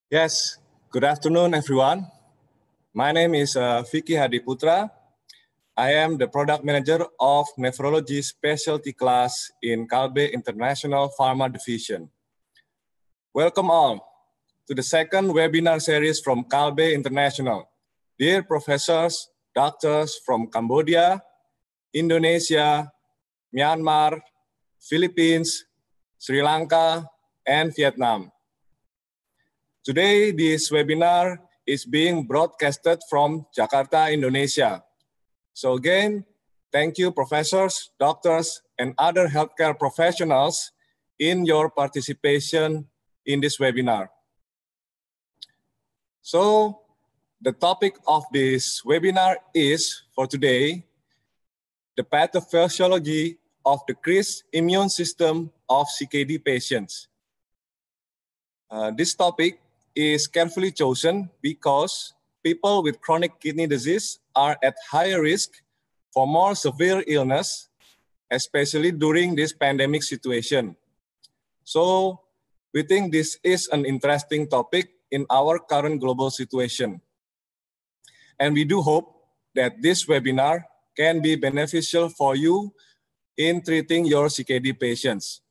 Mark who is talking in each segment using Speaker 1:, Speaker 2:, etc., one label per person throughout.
Speaker 1: Yes, good afternoon, everyone. My name is Vicky Hadiputra. I am the product manager of nephrology specialty class in Kalbe International Pharma Division. Welcome all to the second webinar series from Kalbe International. Dear professors, doctors from Cambodia, Indonesia, Myanmar, Philippines, Sri Lanka, and Vietnam. Today, this webinar is being broadcasted from Jakarta, Indonesia. So again, thank you professors, doctors, and other healthcare professionals in your participation in this webinar. So the topic of this webinar is, for today, the pathophysiology of decreased immune system of CKD patients. This topic is carefully chosen because people with chronic kidney disease are at higher risk for more severe illness, especially during this pandemic situation. So we think this is an interesting topic in our current global situation. And we do hope that this webinar can be beneficial for you in treating your CKD patients.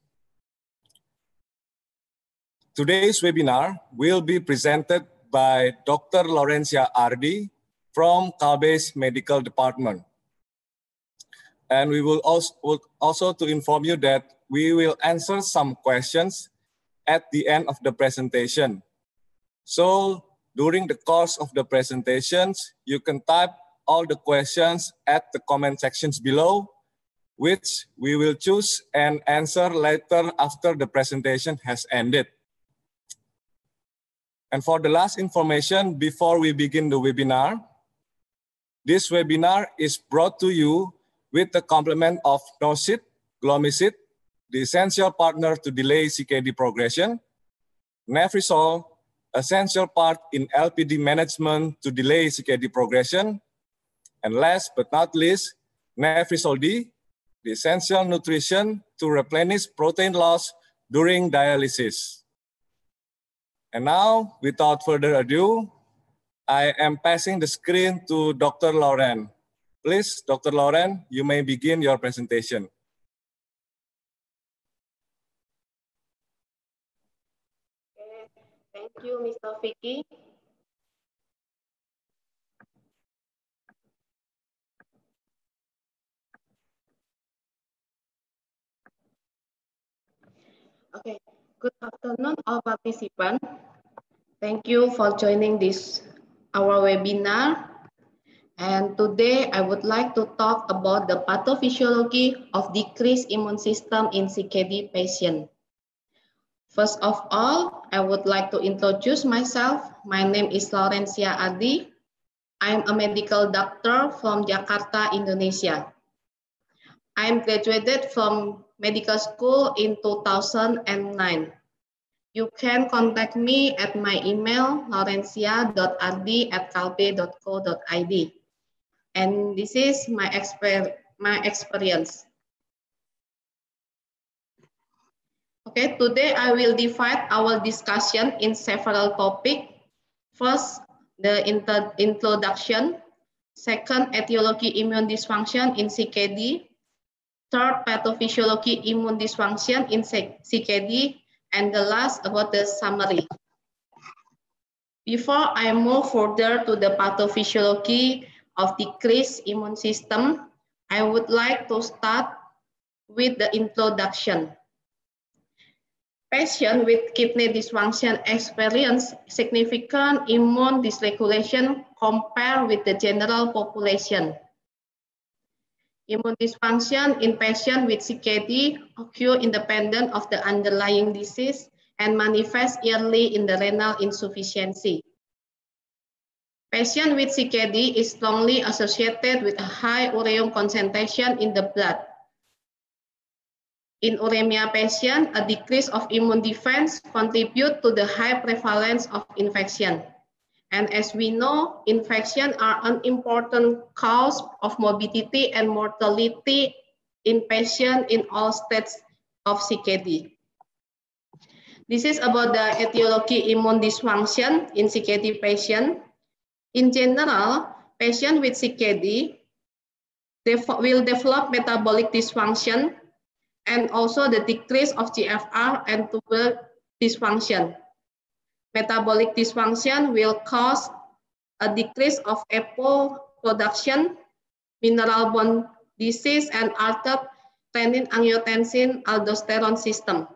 Speaker 1: Today's webinar will be presented by Dr. Laurencia Ardi from Kalbe's Medical Department. And we will also to inform you that we will answer some questions at the end of the presentation. So during the course of the presentations, you can type all the questions at the comment sections below, which we will choose and answer later after the presentation has ended. And for the last information before we begin the webinar, this webinar is brought to you with the complement of Nosit, Glomicid, the essential partner to delay CKD progression, Nefrisol, essential part in LPD management to delay CKD progression, and last but not least, Nefrisol D, the essential nutrition to replenish protein loss during dialysis. And now, without further ado, I am passing the screen to Dr. Lauren. Please, Dr. Lauren, you may begin your presentation.
Speaker 2: Thank you, Mr. Vicky. Okay, good afternoon, all participants. Thank you for joining our webinar. And today I would like to talk about the pathophysiology of decreased immune system in CKD patients. First of all, I would like to introduce myself. My name is Laurencia Ardi. I'm a medical doctor from Jakarta, Indonesia. I'm graduated from medical school in 2009. You can contact me at my email, laurencia.ardi@kalbe.co.id. And this is my experience. Okay, today I will divide our discussion in several topics. First, the introduction. Second, etiology immune dysfunction in CKD. Third, pathophysiology immune dysfunction in CKD. And the last, about the summary. Before I move further to the pathophysiology of decreased immune system, I would like to start with the introduction. Patients with kidney dysfunction experience significant immune dysregulation compared with the general population. Immune dysfunction in patients with CKD occur independent of the underlying disease and manifest early in the renal insufficiency. Patients with CKD is strongly associated with a high ureum concentration in the blood. In uremia patients, a decrease of immune defense contributes to the high prevalence of infection. And as we know, infections are an important cause of morbidity and mortality in patients in all stages of CKD. This is about the etiology immune dysfunction in CKD patient. In general, patients with CKD will develop metabolic dysfunction and also the decrease of GFR and tubular dysfunction. Metabolic dysfunction will cause a decrease of EPO production, mineral bone disease, and altered renin-angiotensin aldosterone system,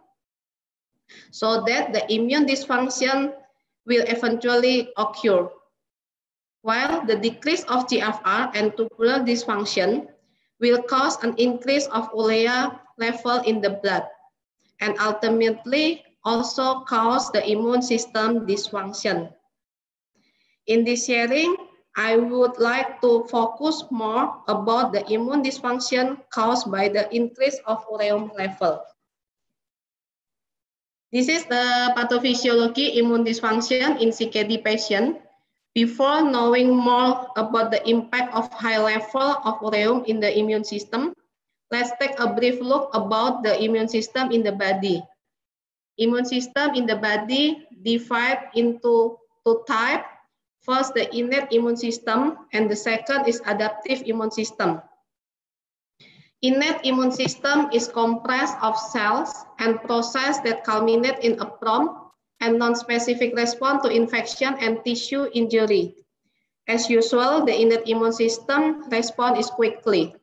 Speaker 2: so that the immune dysfunction will eventually occur. While the decrease of GFR and tubular dysfunction will cause an increase of urea level in the blood and ultimately also cause the immune system dysfunction. In this sharing, I would like to focus more about the immune dysfunction caused by the increase of ureum level. This is the pathophysiology immune dysfunction in CKD patient. Before knowing more about the impact of high level of ureum in the immune system, let's take a brief look about the immune system in the body. Immune system in the body divide into two types. First, the innate immune system, and the second is adaptive immune system. Innate immune system is comprised of cells and processes that culminate in a prompt and non-specific response to infection and tissue injury. As usual, the innate immune system response is quickly.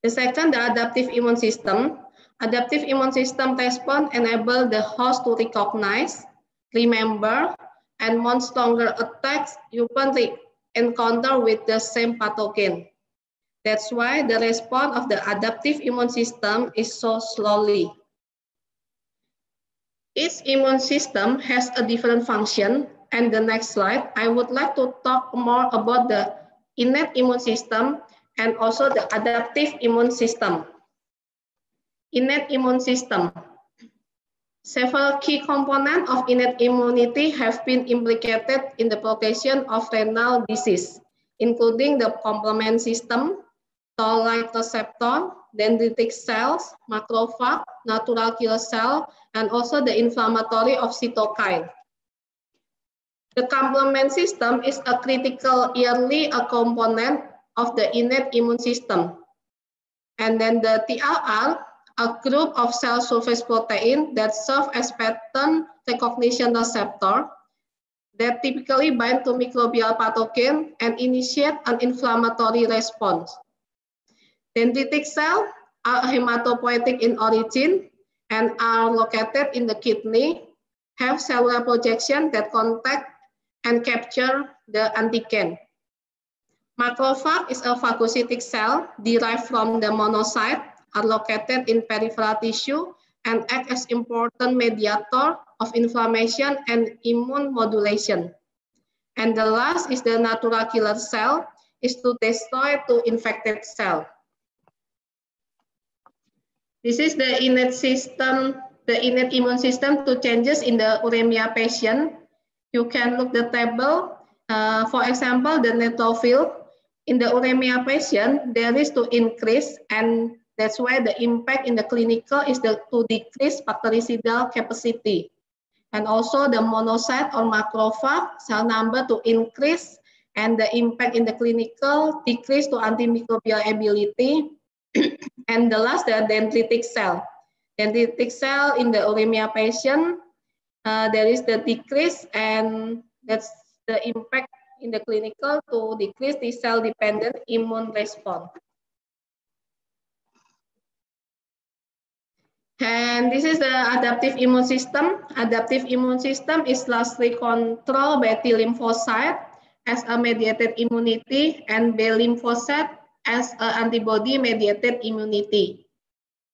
Speaker 2: The second, the adaptive immune system. Adaptive immune system response enable the host to recognize, remember, and mount stronger attacks upon the encounter with the same pathogen. That's why the response of the adaptive immune system is so slowly. Each immune system has a different function, and the next slide, I would like to talk more about the innate immune system and also the adaptive immune system. Innate immune system. Several key components of innate immunity have been implicated in the progression of renal disease, including the complement system, toll-like receptor, dendritic cells, macrophage, natural killer cell, and also the inflammatory of cytokine. The complement system is a critical yearly component of the innate immune system. And then the TLR, a group of cell surface protein that serve as pattern recognition receptor that typically bind to microbial pathogen and initiate an inflammatory response. Dendritic cells are hematopoietic in origin and are located in the kidney, have cellular projection that contact and capture the antigen. Macrophage is a phagocytic cell derived from the monocyte, are located in peripheral tissue and act as important mediator of inflammation and immune modulation. And the last is the natural killer cell, is to destroy the infected cell. This is the innate system, the innate immune system to changes in the uremia patient. You can look the table. For example, the neutrophil in the uremia patient, there is to increase, and that's why the impact in the clinical is to decrease bactericidal capacity. And also the monocyte or macrophage cell number to increase, and the impact in the clinical decrease to antimicrobial ability. And the last, the dendritic cell. Dendritic cell in the uremia patient, there is the decrease, and that's the impact in the clinical to decrease the cell-dependent immune response. And this is the adaptive immune system. Adaptive immune system is largely controlled by T lymphocyte as a mediated immunity and B lymphocyte as an antibody-mediated immunity.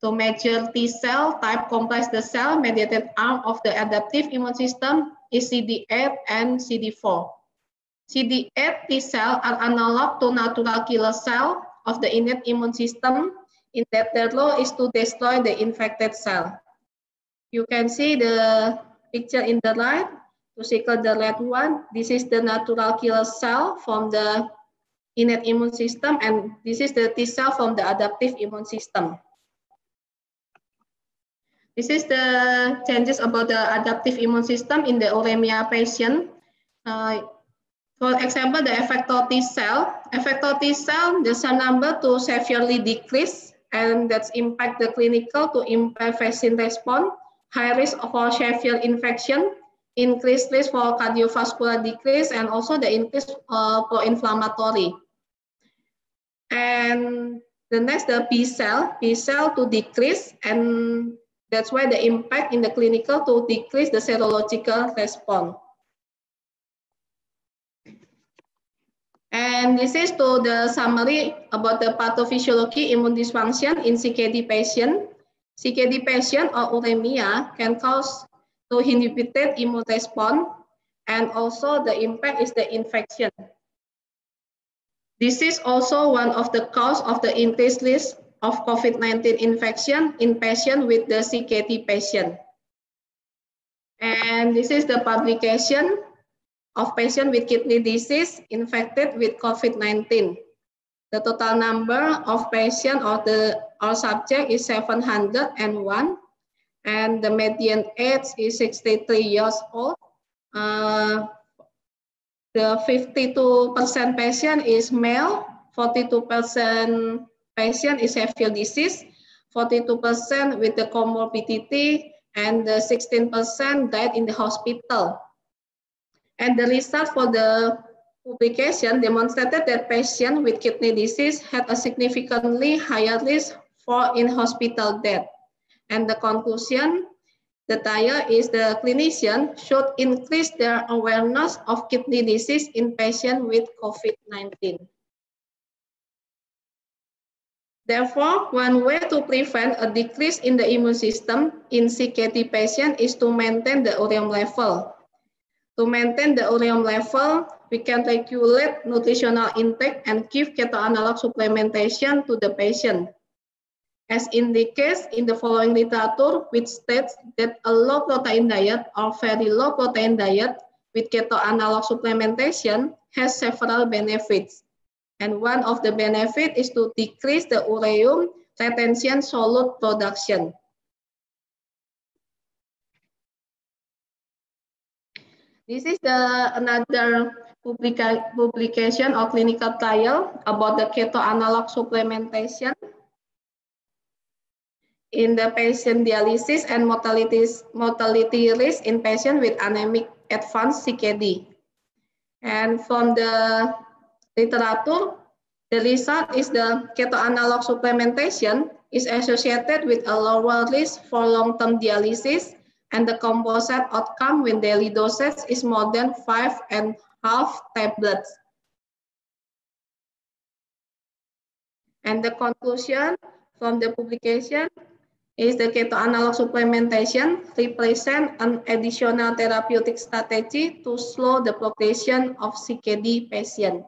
Speaker 2: To measure T cell type comprise the cell-mediated arm of the adaptive immune system is CD8 and CD4. CD8 T cell are analog to natural killer cell of the innate immune system, in that their role is to destroy the infected cell. You can see the picture in the right, to circle the red one. This is the natural killer cell from the innate immune system, and this is the T cell from the adaptive immune system. This is the changes about the adaptive immune system in the uremia patient. For example, the effector T cell. Effector T cell, the cell number to severely decrease, and that's impact the clinical to impair vaccine response, high risk for severe infection, increased risk for cardiovascular decrease, and also the increase pro-inflammatory. And the next, the B cell to decrease, and that's why the impact in the clinical to decrease the serological response. And this is to the summary about the pathophysiology immune dysfunction in CKD patient. CKD patient or uremia can cause to inhibited immune response, and also the impact is the infection. This is also one of the cause of the increased risk of COVID-19 infection in patient with the CKD patient. And this is the publication of patient with kidney disease infected with COVID-19. The total number of patient or our subject is 701, and the median age is 63 years old. The 52% patient is male, 42% patient is severe disease, 42% with the comorbidity, and the 16% died in the hospital. And the result for the publication demonstrated that patients with kidney disease had a significantly higher risk for in-hospital death. And the conclusion, the title is the clinician should increase their awareness of kidney disease in patients with COVID-19. Therefore, one way to prevent a decrease in the immune system in CKD patient is to maintain the ureum level. To maintain the ureum level, we can regulate nutritional intake and give keto analog supplementation to the patient. As indicated in the following literature, which states that a low protein diet or very low protein diet with keto analog supplementation has several benefits. And one of the benefits is to decrease the ureum retention solute production. This is another publication or clinical trial about the keto analog supplementation in the patient dialysis and mortality risk in patients with anemic advanced CKD. And from the literature, the result is the keto analog supplementation is associated with a lower risk for long-term dialysis, and the composite outcome when daily dosage is more than 5.5 tablets. And the conclusion from the publication is the keto analog supplementation represent an additional therapeutic strategy to slow the progression of CKD patient.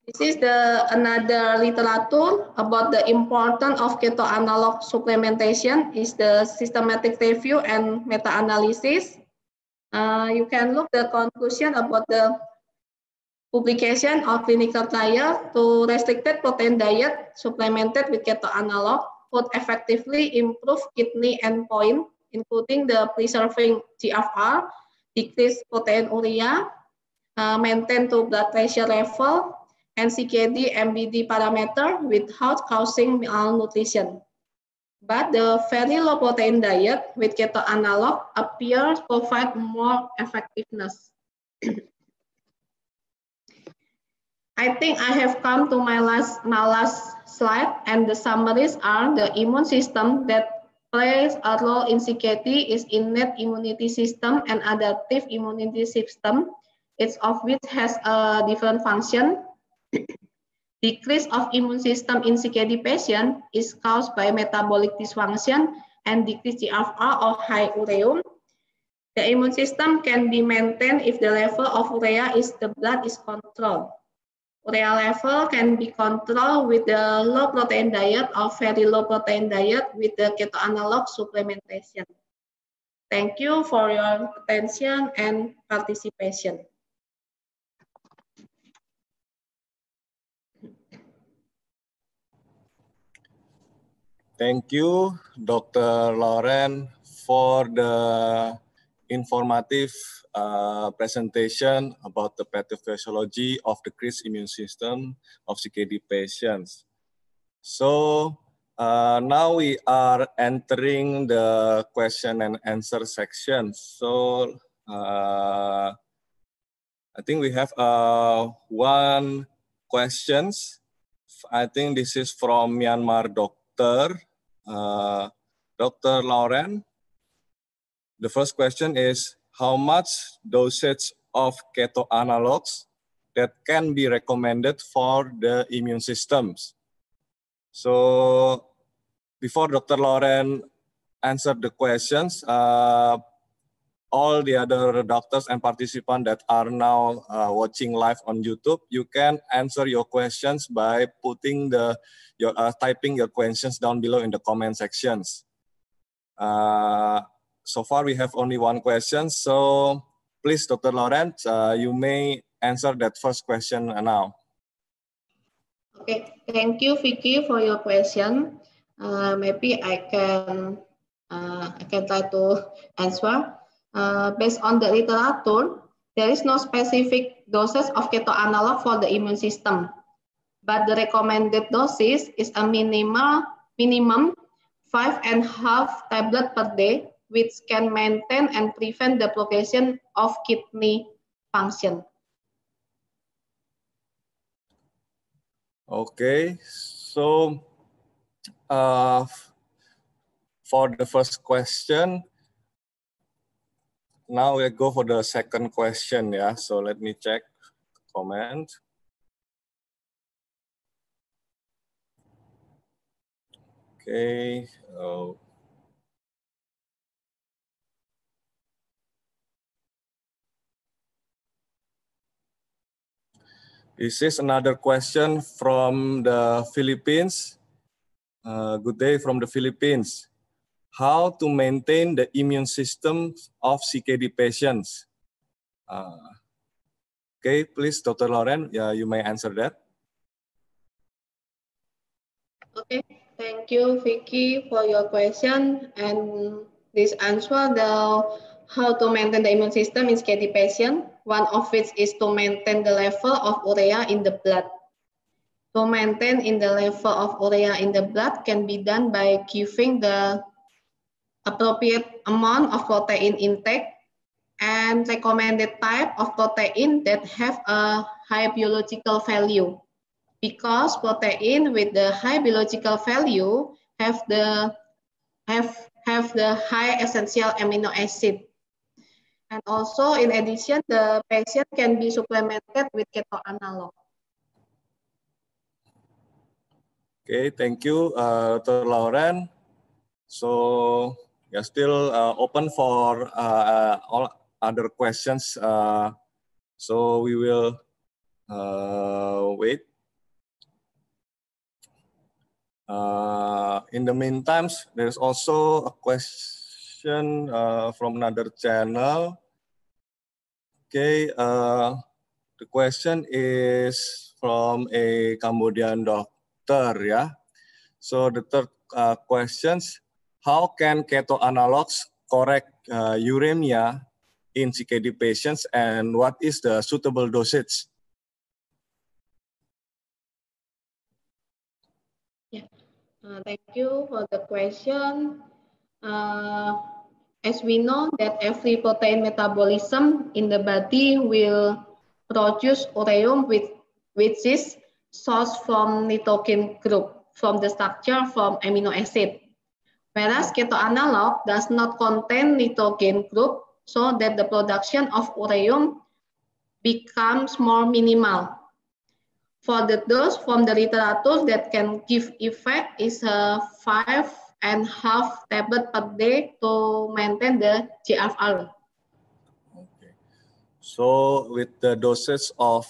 Speaker 2: This is another literature about the importance of keto analog supplementation is the systematic review and meta-analysis. You can look the conclusion about the publication or clinical trial to restricted protein diet supplemented with keto analog could effectively improve kidney endpoint, including the preserving GFR, decrease proteinuria, maintain to blood pressure level, and CKD MBD parameter without causing malnutrition. But the very low protein diet with keto analog appears to provide more effectiveness. I think I have come to my last slide, and the summaries are the immune system that plays a role in CKD is innate immunity system and adaptive immunity system, each of which has a different function. Decrease of immune system in CKD patient is caused by metabolic dysfunction and decreased GFR or high ureum. The immune system can be maintained if the level of urea in the blood is controlled. Urea level can be controlled with the low protein diet or very low protein diet with the keto analog supplementation. Thank you for your attention and participation.
Speaker 1: Thank you, Dr. Lauren, for the informative presentation about the pathophysiology of decreased immune system of CKD patients. So now we are entering the question and answer section. So I think we have one questions. I think this is from Myanmar doctor, Dr. Lauren. The first question is, how much dosage of keto analogs that can be recommended for the immune systems? So before Dr. Lauren answered the questions, all the other doctors and participants that are now watching live on YouTube, you can answer your questions by putting typing your questions down below in the comment sections. So far, we have only one question. So please, Dr. Lawrence, you may answer that first question now.
Speaker 2: Okay, thank you, Vicky, for your question. Maybe I can try to answer. Based on the literature, there is no specific doses of keto analog for the immune system, but the recommended dosage is a minimum 5.5 tablets per day, which can maintain and prevent the progression of kidney function.
Speaker 1: Okay, so for the first question, now we go for the second question, yeah. So let me check comment. Okay. This is another question from the Philippines. Good day from the Philippines. How to maintain the immune system of CKD patients? Okay, please, Dr. Lauren, you may answer that.
Speaker 2: Okay, thank you, Vicky, for your question. And this answer, how to maintain the immune system in CKD patient, one of which is to maintain the level of urea in the blood. To maintain in the level of urea in the blood can be done by giving the appropriate amount of protein intake and recommended type of protein that have a high biological value. Because protein with the high biological value have the high essential amino acid. And also, in addition, the patient can be supplemented with keto analog.
Speaker 1: Okay, thank you, Dr. Lauren. So, we are still open for all other questions. So we will wait. In the meantime, there is also a question from another channel. Okay, the question is from a Cambodian doctor, yeah. So the third questions, how can keto analogs correct uremia in CKD patients, and what is the suitable dosage?
Speaker 2: Yeah, thank you for the question. As we know that every protein metabolism in the body will produce ureum, which is sourced from nitrogen group, from the structure from amino acid. Whereas keto analog does not contain nitrogen group, so that the production of ureum becomes more minimal. For the dose from the literature that can give effect is 5.5 tablets per day to maintain the GFR.
Speaker 1: Okay. So with the dosage of,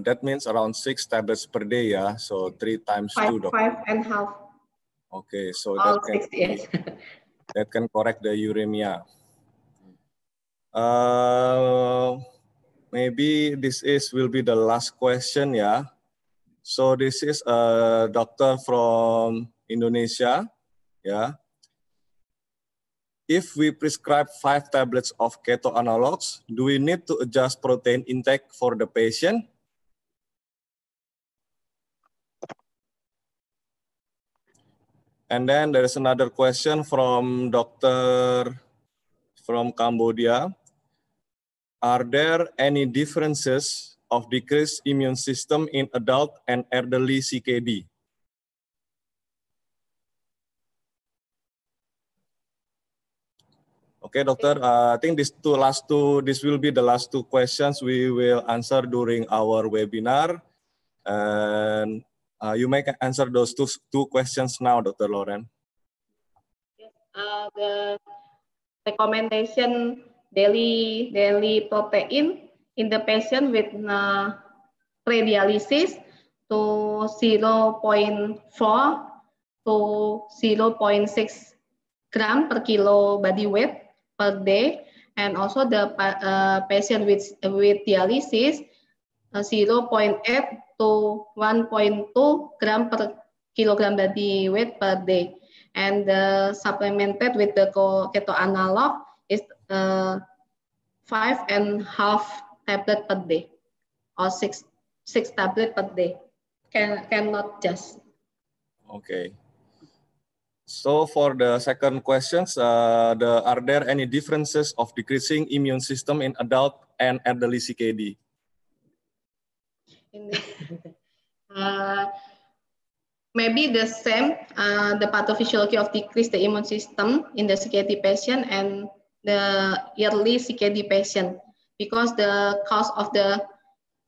Speaker 1: that means around 6 tablets per day, yeah? So 3 times 2.
Speaker 2: 5.5.
Speaker 1: Okay, so
Speaker 2: all that can 6, yes.
Speaker 1: That can correct the uremia. Maybe this will be the last question, yeah. So this is a doctor from Indonesia, yeah, if we prescribe 5 tablets of keto analogs, do we need to adjust protein intake for the patient? And then there is another question from Dr. from Cambodia. Are there any differences of decreased immune system in adult and elderly CKD? Okay, Doctor. I think this will be the last two questions we will answer during our webinar, and you may answer those two questions now, Dr. Lauren.
Speaker 2: The recommendation daily protein in the patient with pre-dialysis to 0.4 to 0.6 gram per kilo body weight per day, and also the patient with dialysis 0.8 to 1.2 gram per kilogram body weight per day, and supplemented with the keto analog is 5.5 tablet per day or six tablet per day. Cannot just.
Speaker 1: Okay. So for the second questions, are there any differences of decreasing immune system in adult and elderly CKD?
Speaker 2: Maybe the same, the pathophysiology of decrease the immune system in the CKD patient and the early CKD patient, because the cause of the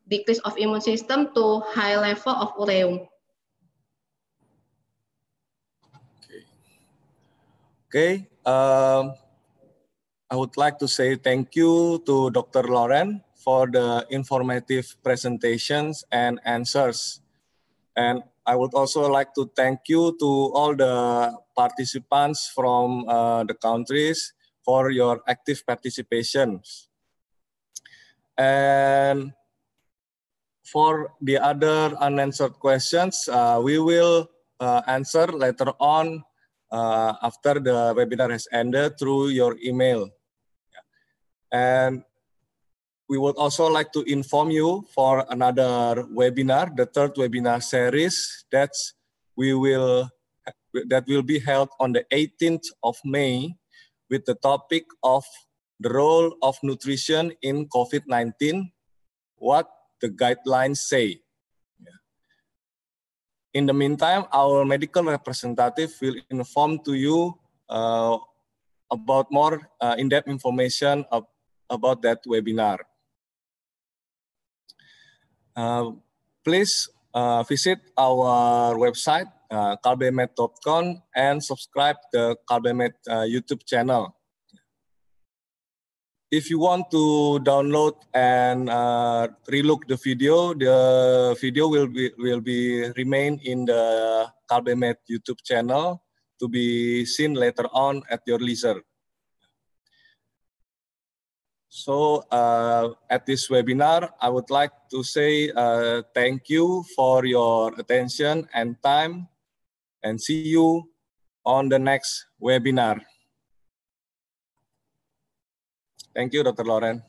Speaker 2: decrease of immune system to high level of ureum.
Speaker 1: Okay. I would like to say thank you to Dr. Lauren for the informative presentations and answers. And I would also like to thank you to all the participants from the countries for your active participation. And for the other unanswered questions, we will answer later on after the webinar has ended through your email. And we would also like to inform you for another webinar, the third webinar series that will be held on the 18th of May with the topic of the role of nutrition in COVID-19, what the guidelines say. In the meantime, our medical representative will inform to you about more in-depth information about that webinar. Please visit our website, kalbemed.com, and subscribe the Kalbemed YouTube channel. If you want to download and relook the video will remain in the Kalbemed YouTube channel to be seen later on at your leisure. So at this webinar, I would like to say thank you for your attention and time, and see you on the next webinar. Thank you, Dr. Lauren.